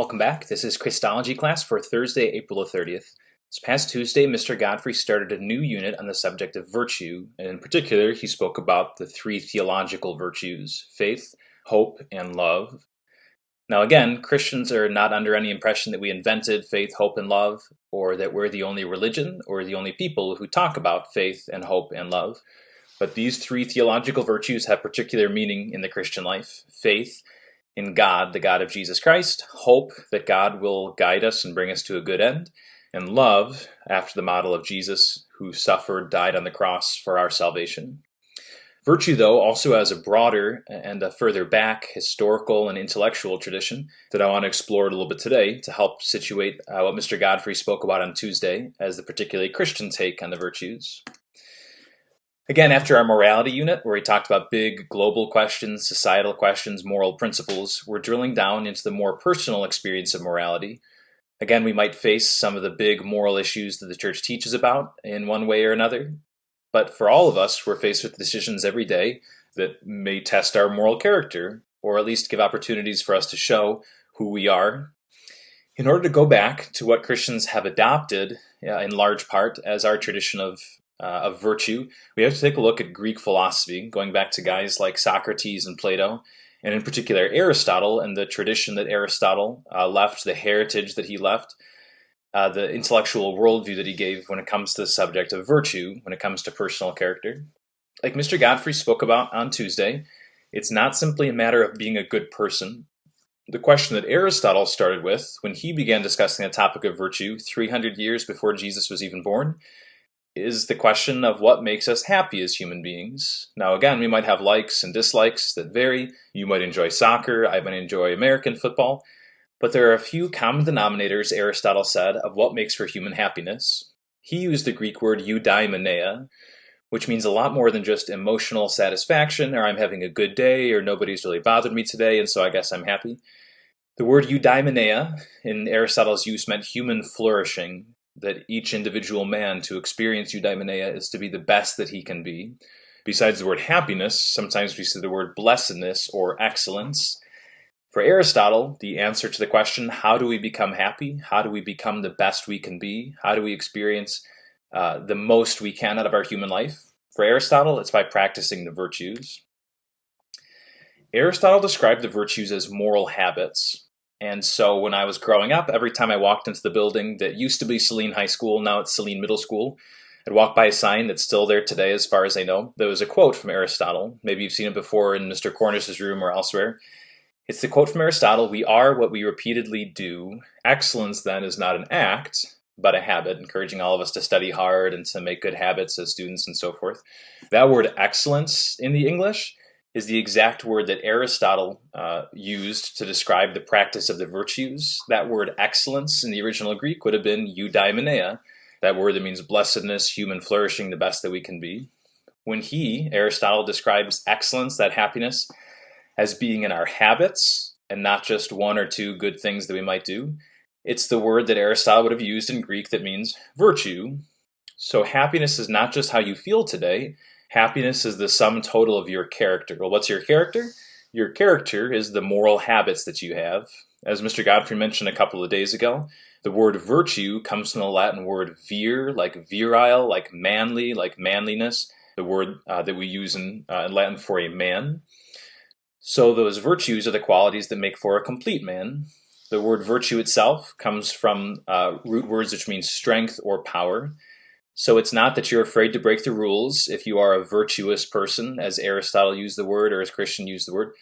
Welcome back. This is Christology class for Thursday, April 30th. This past Tuesday, Mr. Godfrey started a new unit on the subject of virtue, and in particular, he spoke about the three theological virtues: faith, hope, and love. Now again, Christians are not under any impression that we invented faith, hope, and love, or that we're the only religion or the only people who talk about faith and hope and love. But these three theological virtues have particular meaning in the Christian life: faith in God, the God of Jesus Christ; hope that God will guide us and bring us to a good end; and love, after the model of Jesus, who suffered, died on the cross for our salvation. Virtue, though, also has a broader and a further back historical and intellectual tradition that I want to explore a little bit today to help situate what Mr. Godfrey spoke about on Tuesday as the particularly Christian take on the virtues. Again, after our morality unit, where we talked about big global questions, societal questions, moral principles, we're drilling down into the more personal experience of morality. Again, we might face some of the big moral issues that the church teaches about in one way or another. But for all of us, we're faced with decisions every day that may test our moral character, or at least give opportunities for us to show who we are. In order to go back to what Christians have adopted, in large part, as our tradition of virtue, we have to take a look at Greek philosophy, going back to guys like Socrates and Plato, and in particular Aristotle and the tradition that Aristotle left, the heritage that he left, the intellectual worldview that he gave when it comes to the subject of virtue, when it comes to personal character. Like Mr. Godfrey spoke about on Tuesday, it's not simply a matter of being a good person. The question that Aristotle started with when he began discussing the topic of virtue 300 years before Jesus was even born is the question of what makes us happy as human beings. Now again, we might have likes and dislikes that vary. You might enjoy soccer, I might enjoy American football, but there are a few common denominators, Aristotle said, of what makes for human happiness. He used the Greek word eudaimonia, which means a lot more than just emotional satisfaction, or I'm having a good day, or nobody's really bothered me today, and so I guess I'm happy. The word eudaimonia in Aristotle's use meant human flourishing, that each individual man to experience eudaimonia is to be the best that he can be. Besides the word happiness, sometimes we see the word blessedness or excellence. For Aristotle, the answer to the question, how do we become happy? How do we become the best we can be? How do we experience the most we can out of our human life? For Aristotle, it's by practicing the virtues. Aristotle described the virtues as moral habits. And so when I was growing up, every time I walked into the building that used to be Saline High School, now it's Saline Middle School, I'd walk by a sign that's still there today as far as I know. There was a quote from Aristotle. Maybe you've seen it before in Mr. Cornish's room or elsewhere. It's the quote from Aristotle: "We are what we repeatedly do. Excellence then is not an act, but a habit," encouraging all of us to study hard and to make good habits as students and so forth. That word excellence in the English is the exact word that Aristotle used to describe the practice of the virtues. That word excellence in the original Greek would have been eudaimonia, that word that means blessedness, human flourishing, the best that we can be. When Aristotle, describes excellence, that happiness, as being in our habits and not just one or two good things that we might do, it's the word that Aristotle would have used in Greek that means virtue. So happiness is not just how you feel today. Happiness is the sum total of your character. Well, what's your character? Your character is the moral habits that you have. As Mr. Godfrey mentioned a couple of days ago, the word virtue comes from the Latin word vir, like virile, like manly, like manliness, the word that we use in Latin for a man. So those virtues are the qualities that make for a complete man. The word virtue itself comes from root words which mean strength or power. So it's not that you're afraid to break the rules if you are a virtuous person, as Aristotle used the word or as Christian used the word.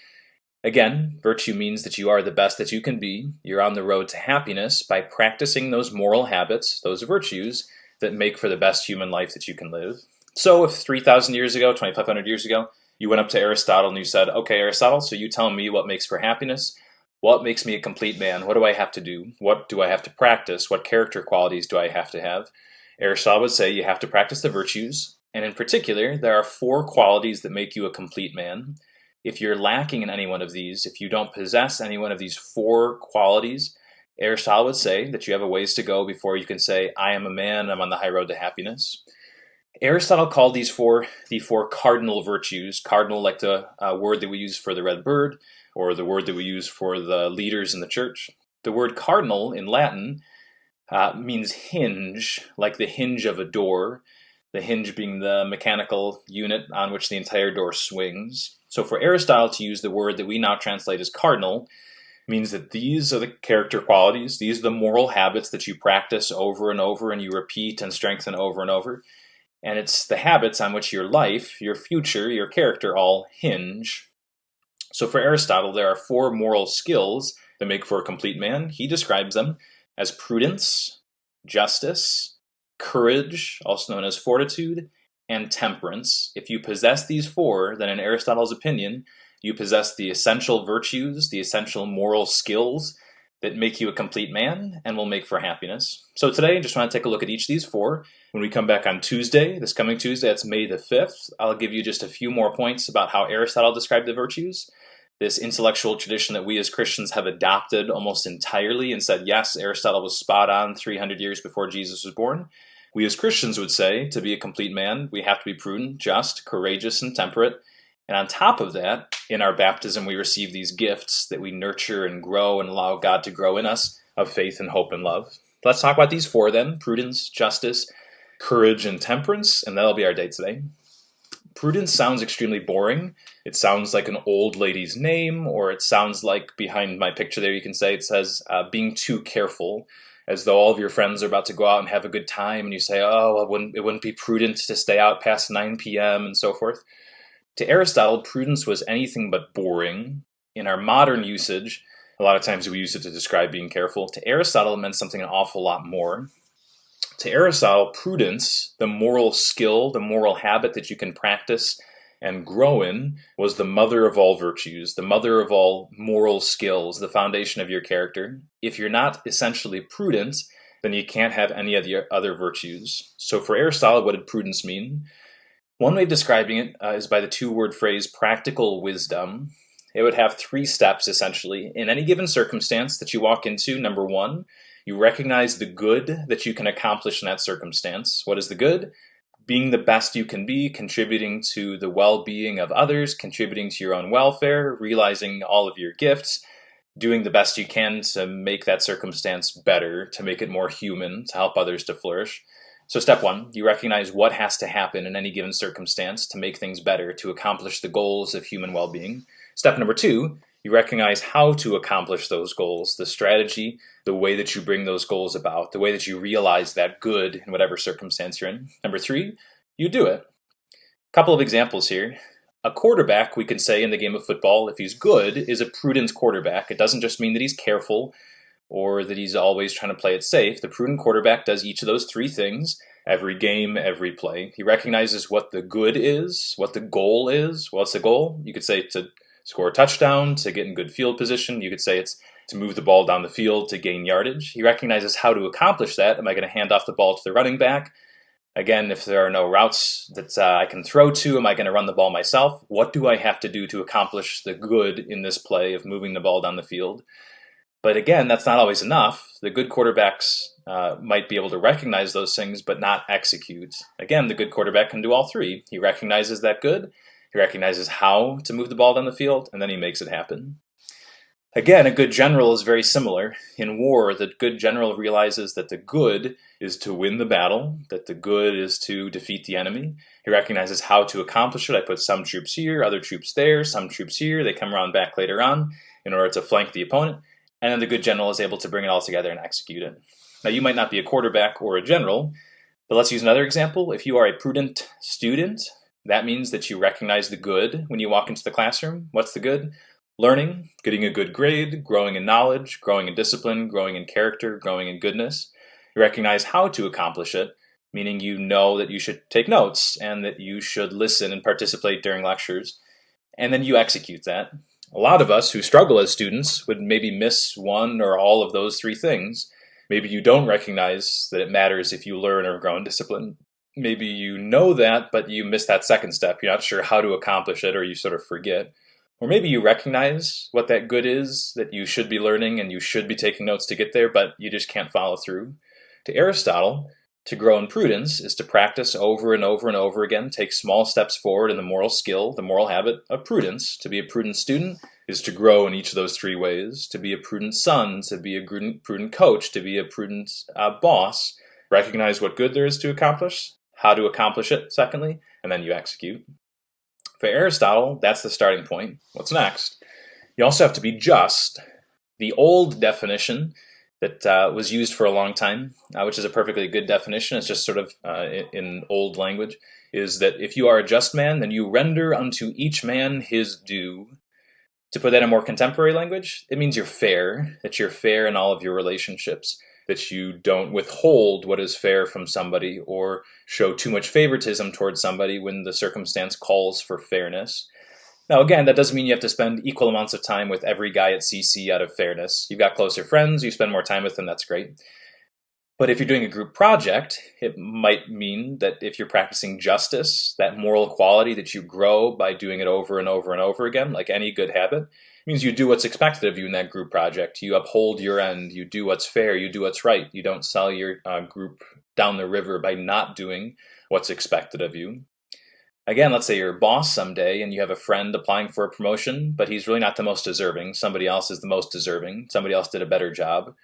Again, virtue means that you are the best that you can be. You're on the road to happiness by practicing those moral habits, those virtues, that make for the best human life that you can live. So if 3,000 years ago, 2,500 years ago, you went up to Aristotle and you said, "Okay, Aristotle, so you tell me what makes for happiness. What makes me a complete man? What do I have to do? What do I have to practice? What character qualities do I have to have?" Aristotle would say you have to practice the virtues, and in particular, there are 4 qualities that make you a complete man. If you're lacking in any one of these, if you don't possess any one of these 4 qualities, Aristotle would say that you have a ways to go before you can say, "I am a man, I'm on the high road to happiness." Aristotle called these the four cardinal virtues. Cardinal, like the word that we use for the red bird, or the word that we use for the leaders in the church. The word cardinal in Latin means hinge, like the hinge of a door, the hinge being the mechanical unit on which the entire door swings. So for Aristotle to use the word that we now translate as cardinal means that these are the character qualities, these are the moral habits that you practice over and over and you repeat and strengthen over and over. And it's the habits on which your life, your future, your character all hinge. So for Aristotle, there are 4 moral skills that make for a complete man. He describes them as prudence, justice, courage, also known as fortitude, and temperance. If you possess these 4, then in Aristotle's opinion, you possess the essential virtues, the essential moral skills that make you a complete man and will make for happiness. So today, I just want to take a look at each of these 4. When we come back on Tuesday, this coming Tuesday, that's May the 5th, I'll give you just a few more points about how Aristotle described the virtues, this intellectual tradition that we as Christians have adopted almost entirely and said, yes, Aristotle was spot on 300 years before Jesus was born. We as Christians would say, to be a complete man, we have to be prudent, just, courageous, and temperate. And on top of that, in our baptism, we receive these gifts that we nurture and grow and allow God to grow in us of faith and hope and love. Let's talk about these 4 then: prudence, justice, courage, and temperance, and that'll be our day today. Prudence sounds extremely boring. It sounds like an old lady's name, or it sounds like behind my picture there you can say it says being too careful, as though all of your friends are about to go out and have a good time, and you say, oh, it wouldn't be prudent to stay out past 9 p.m. and so forth. To Aristotle, prudence was anything but boring. In our modern usage, a lot of times we use it to describe being careful. To Aristotle, it meant something an awful lot more. To Aristotle, prudence, the moral skill, the moral habit that you can practice and grow in, was the mother of all virtues, the mother of all moral skills, the foundation of your character. If you're not essentially prudent, then you can't have any of the other virtues. So for Aristotle, what did prudence mean? One way of describing it is by the 2-word phrase practical wisdom. It would have 3 steps, essentially. In any given circumstance that you walk into, number 1, you recognize the good that you can accomplish in that circumstance. What is the good? Being the best you can be, contributing to the well-being of others, contributing to your own welfare, realizing all of your gifts, doing the best you can to make that circumstance better, to make it more human, to help others to flourish. So step 1, you recognize what has to happen in any given circumstance to make things better, to accomplish the goals of human well-being. Step number 2, you recognize how to accomplish those goals, the strategy, the way that you bring those goals about, the way that you realize that good in whatever circumstance you're in. Number 3, you do it. A couple of examples here. A quarterback, we can say in the game of football, if he's good, is a prudent quarterback. It doesn't just mean that he's careful or that he's always trying to play it safe. The prudent quarterback does each of those 3 things every game, every play. He recognizes what the good is, what the goal is. What's the goal? You could say to score a touchdown, to get in good field position. You could say it's to move the ball down the field to gain yardage. He recognizes how to accomplish that. Am I going to hand off the ball to the running back? Again, if there are no routes that I can throw to, am I going to run the ball myself? What do I have to do to accomplish the good in this play of moving the ball down the field? But again, that's not always enough. The good quarterbacks might be able to recognize those things, but not execute. Again, the good quarterback can do all 3. He recognizes that good, he recognizes how to move the ball down the field, and then he makes it happen. Again, a good general is very similar. In war, the good general realizes that the good is to win the battle, that the good is to defeat the enemy. He recognizes how to accomplish it. I put some troops here, other troops there, some troops here. They come around back later on in order to flank the opponent. And then the good general is able to bring it all together and execute it. Now, you might not be a quarterback or a general, but let's use another example. If you are a prudent student, that means that you recognize the good when you walk into the classroom. What's the good? Learning, getting a good grade, growing in knowledge, growing in discipline, growing in character, growing in goodness. You recognize how to accomplish it, meaning you know that you should take notes and that you should listen and participate during lectures. And then you execute that. A lot of us who struggle as students would maybe miss one or all of those 3 things. Maybe you don't recognize that it matters if you learn or grow in discipline. Maybe you know that, but you miss that second step. You're not sure how to accomplish it, or you sort of forget. Or maybe you recognize what that good is, that you should be learning and you should be taking notes to get there, but you just can't follow through. To Aristotle, to grow in prudence is to practice over and over and over again, take small steps forward in the moral skill, the moral habit of prudence. To be a prudent student is to grow in each of those three ways, to be a prudent son, to be a prudent coach, to be a prudent boss, recognize what good there is to accomplish, how to accomplish it, secondly, and then you execute. For Aristotle, that's the starting point. What's next? You also have to be just. The old definition that was used for a long time, which is a perfectly good definition, it's just sort of in old language, is that if you are a just man, then you render unto each man his due. To put that in more contemporary language, it means you're fair, that you're fair in all of your relationships, that you don't withhold what is fair from somebody or show too much favoritism towards somebody when the circumstance calls for fairness. Now, again, that doesn't mean you have to spend equal amounts of time with every guy at CC out of fairness. You've got closer friends, you spend more time with them, that's great. But if you're doing a group project, it might mean that if you're practicing justice, that moral quality that you grow by doing it over and over and over again, like any good habit, means you do what's expected of you in that group project. You uphold your end, you do what's fair, you do what's right. You don't sell your group down the river by not doing what's expected of you. Again, let's say you're a boss someday and you have a friend applying for a promotion, but he's really not the most deserving. Somebody else is the most deserving. Somebody else did a better job.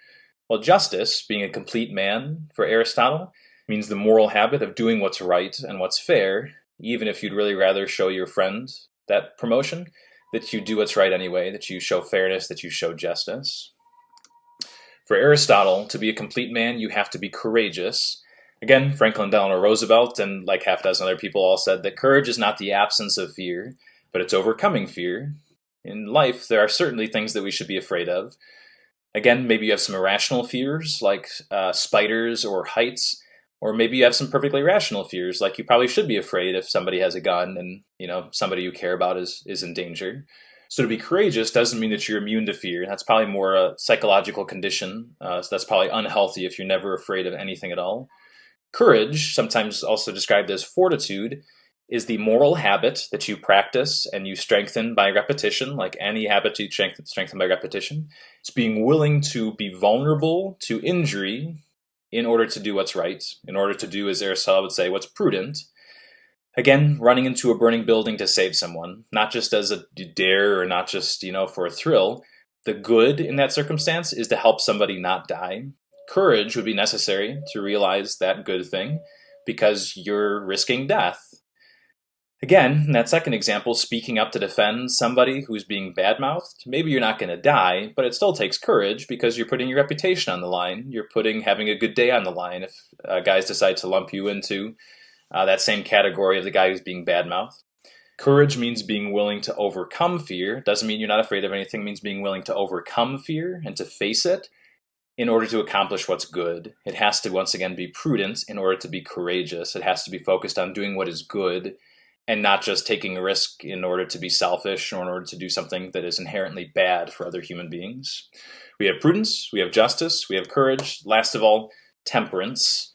Well, justice, being a complete man for Aristotle, means the moral habit of doing what's right and what's fair, even if you'd really rather show your friend that promotion, that you do what's right anyway, that you show fairness, that you show justice. For Aristotle, to be a complete man, you have to be courageous. Again, Franklin Delano Roosevelt and like half a dozen other people all said that courage is not the absence of fear, but it's overcoming fear. In life, there are certainly things that we should be afraid of. Again, maybe you have some irrational fears like spiders or heights, or maybe you have some perfectly rational fears like you probably should be afraid if somebody has a gun and somebody you care about is in danger. So to be courageous doesn't mean that you're immune to fear. That's probably more a psychological condition. So that's probably unhealthy if you're never afraid of anything at all. Courage, sometimes also described as fortitude, is the moral habit that you practice and you strengthen by repetition, like any habit you strengthen by repetition. It's being willing to be vulnerable to injury in order to do what's right, in order to do, as Aristotle would say, what's prudent. Again, running into a burning building to save someone, not just as a dare or not just, for a thrill. The good in that circumstance is to help somebody not die. Courage would be necessary to realize that good thing because you're risking death. Again, in that second example, speaking up to defend somebody who's being badmouthed, maybe you're not going to die, but it still takes courage because you're putting your reputation on the line. You're putting having a good day on the line if guys decide to lump you into that same category of the guy who's being badmouthed. Courage means being willing to overcome fear. Doesn't mean you're not afraid of anything. It means being willing to overcome fear and to face it in order to accomplish what's good. It has to, once again, be prudent in order to be courageous. It has to be focused on doing what is good and not just taking a risk in order to be selfish or in order to do something that is inherently bad for other human beings. We have prudence, we have justice, we have courage. Last of all, temperance.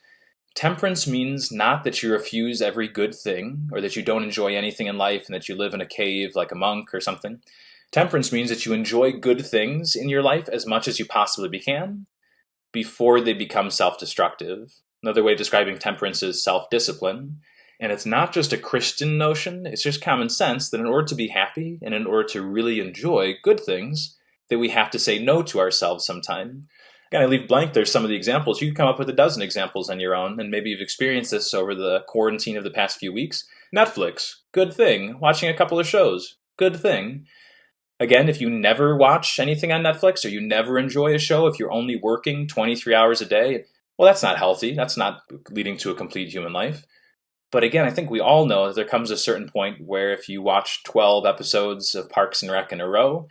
Temperance means not that you refuse every good thing or that you don't enjoy anything in life and that you live in a cave like a monk or something. Temperance means that you enjoy good things in your life as much as you possibly can before they become self-destructive. Another way of describing temperance is self-discipline. And it's not just a Christian notion, it's just common sense that in order to be happy and in order to really enjoy good things, that we have to say no to ourselves sometime. Again, I leave blank there's some of the examples. You can come up with a dozen examples on your own, and maybe you've experienced this over the quarantine of the past few weeks. Netflix, good thing. Watching a couple of shows, good thing. Again, if you never watch anything on Netflix or you never enjoy a show, if you're only working 23 hours a day, well, that's not healthy. That's not leading to a complete human life. But again, I think we all know that there comes a certain point where if you watch 12 episodes of Parks and Rec in a row,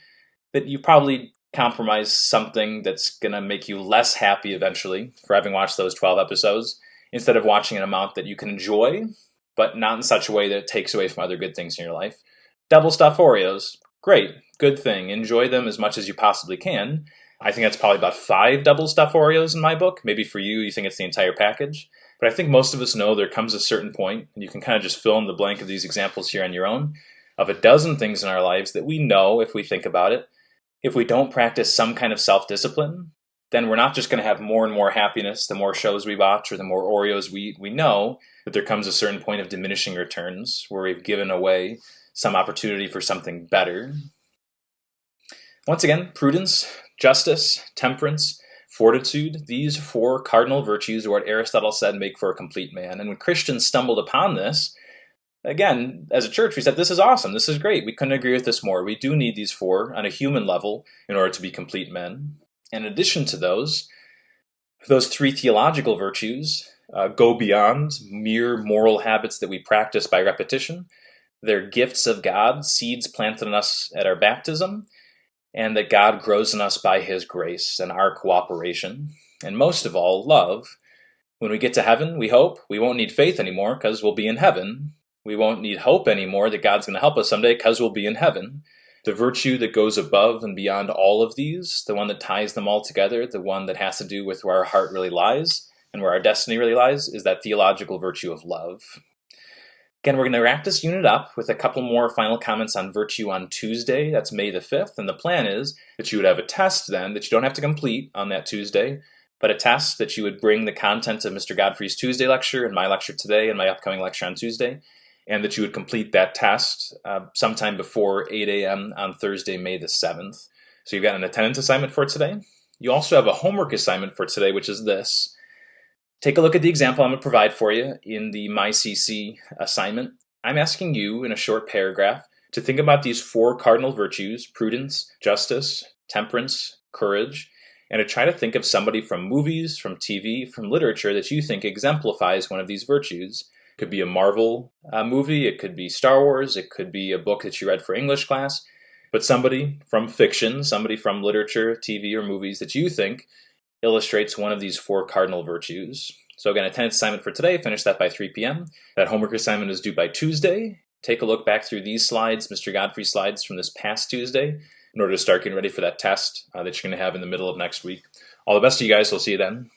that you probably compromise something that's going to make you less happy eventually for having watched those 12 episodes, instead of watching an amount that you can enjoy, but not in such a way that it takes away from other good things in your life. Double stuffed Oreos, great, good thing. Enjoy them as much as you possibly can. I think that's probably about 5 double stuffed Oreos in my book. Maybe for you, you think it's the entire package. But I think most of us know there comes a certain point, and you can kind of just fill in the blank of these examples here on your own, of a dozen things in our lives that we know, if we think about it, if we don't practice some kind of self-discipline, then we're not just going to have more and more happiness the more shows we watch or the more Oreos we know, that there comes a certain point of diminishing returns where we've given away some opportunity for something better. Once again, prudence, justice, temperance, fortitude, these four cardinal virtues are what Aristotle said make for a complete man. And when Christians stumbled upon this, again, as a church, we said, this is awesome, this is great, we couldn't agree with this more. We do need these four on a human level in order to be complete men. In addition to those three theological virtues go beyond mere moral habits that we practice by repetition. They're gifts of God, seeds planted in us at our baptism, and that God grows in us by his grace and our cooperation. And most of all, love. When we get to heaven, we hope we won't need faith anymore because we'll be in heaven. We won't need hope anymore that God's going to help us someday because we'll be in heaven. The virtue that goes above and beyond all of these, the one that ties them all together, the one that has to do with where our heart really lies and where our destiny really lies, is that theological virtue of love. Again, we're going to wrap this unit up with a couple more final comments on virtue on Tuesday. That's May the 5th. And the plan is that you would have a test then that you don't have to complete on that Tuesday, but a test that you would bring the content of Mr. Godfrey's Tuesday lecture and my lecture today and my upcoming lecture on Tuesday, and that you would complete that test sometime before 8 a.m. on Thursday, May the 7th. So you've got an attendance assignment for today. You also have a homework assignment for today, which is this. Take a look at the example I'm going to provide for you in the MyCC assignment. I'm asking you in a short paragraph to think about these four cardinal virtues: prudence, justice, temperance, courage, and to try to think of somebody from movies, from TV, from literature that you think exemplifies one of these virtues. It could be a Marvel movie, it could be Star Wars, it could be a book that you read for English class, but somebody from fiction, somebody from literature, TV, or movies that you think illustrates one of these four cardinal virtues. So again, attendance assignment for today, finish that by 3 p.m. That homework assignment is due by Tuesday. Take a look back through these slides, Mr. Godfrey's slides from this past Tuesday, in order to start getting ready for that test that you're going to have in the middle of next week. All the best to you guys. We'll see you then.